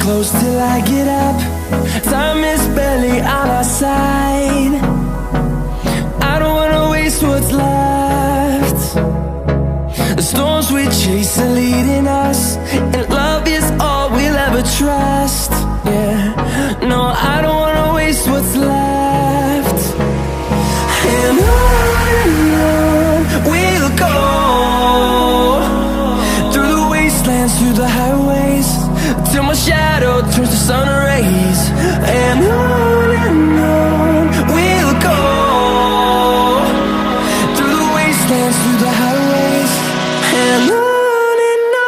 close till I get up. Time is barely on our side. I don't wanna waste what's left. The storms we chase are leading us, and love is all we'll ever trust. Yeah, no, I don't wanna waste what's left. And on we'll go, through the wastelands, through the highways, till my shadow turns to sun rays. And on we'll go, through the wastelands, through the highways, and on we'll go.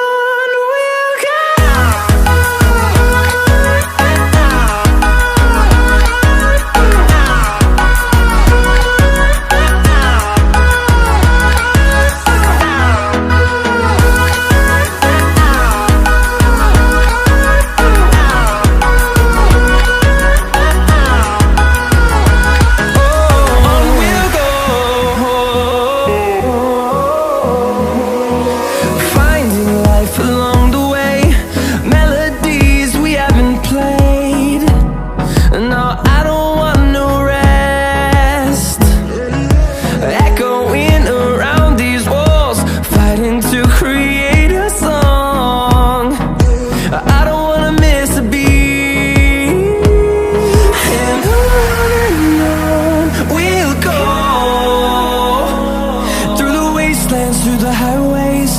Through the highways,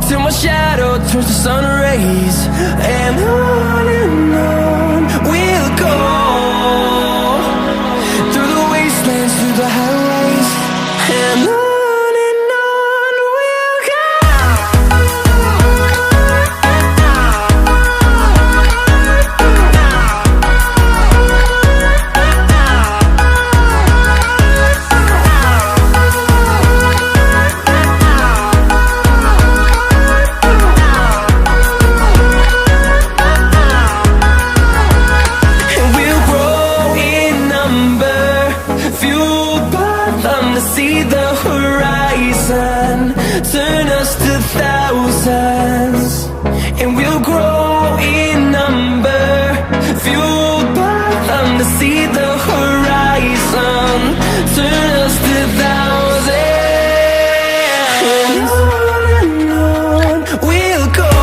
till my shadow turns to sun rays. And on we'll go, through the wastelands, through the highways, and on we'll go. See the horizon, turn us to thousands, and we'll grow in number, fueled by them to see the horizon, turn us to thousands. And on we'll go,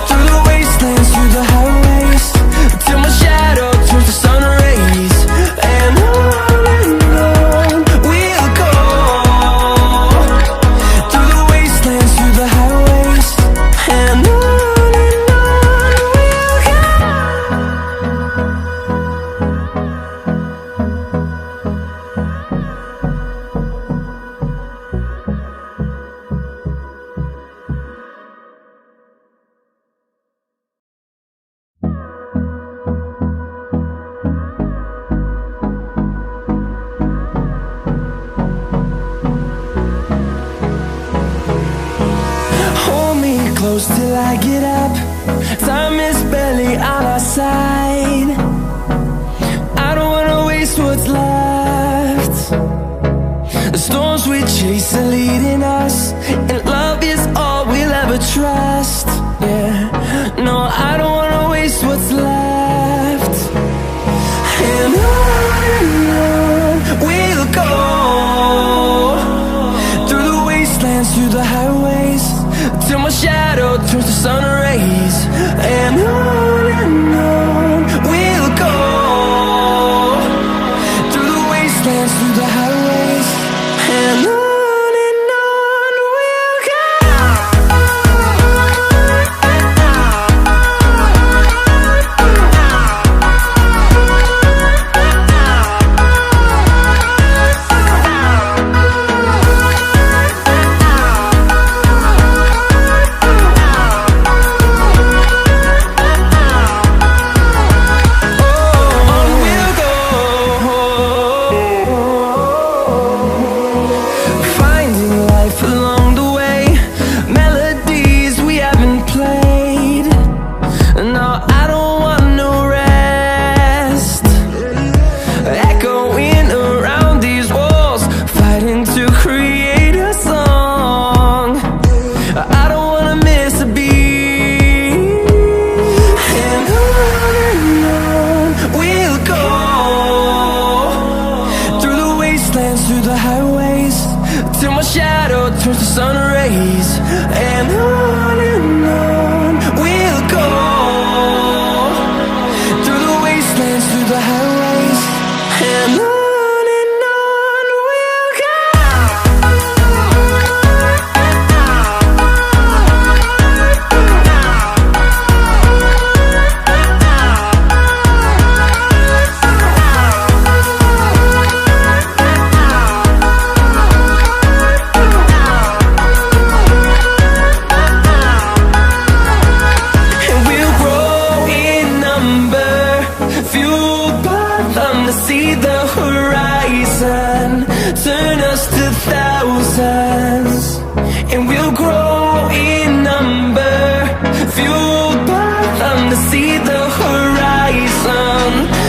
through the wastelands, through the highways, till my shadow turns to sun rays. And close till I get up. Time is barely on our side. I don't wanna waste what's left. The storms we chase are leading us, and love is all we'll ever trust. Yeah, no, I don't wanna waste what's left. And on we'll go, through the wastelands, through the highways, till my shadow turns to sun rays. And on we'll them to see the horizon. Turn us to thousands, and we'll grow in number. Fueled by them to see the horizon.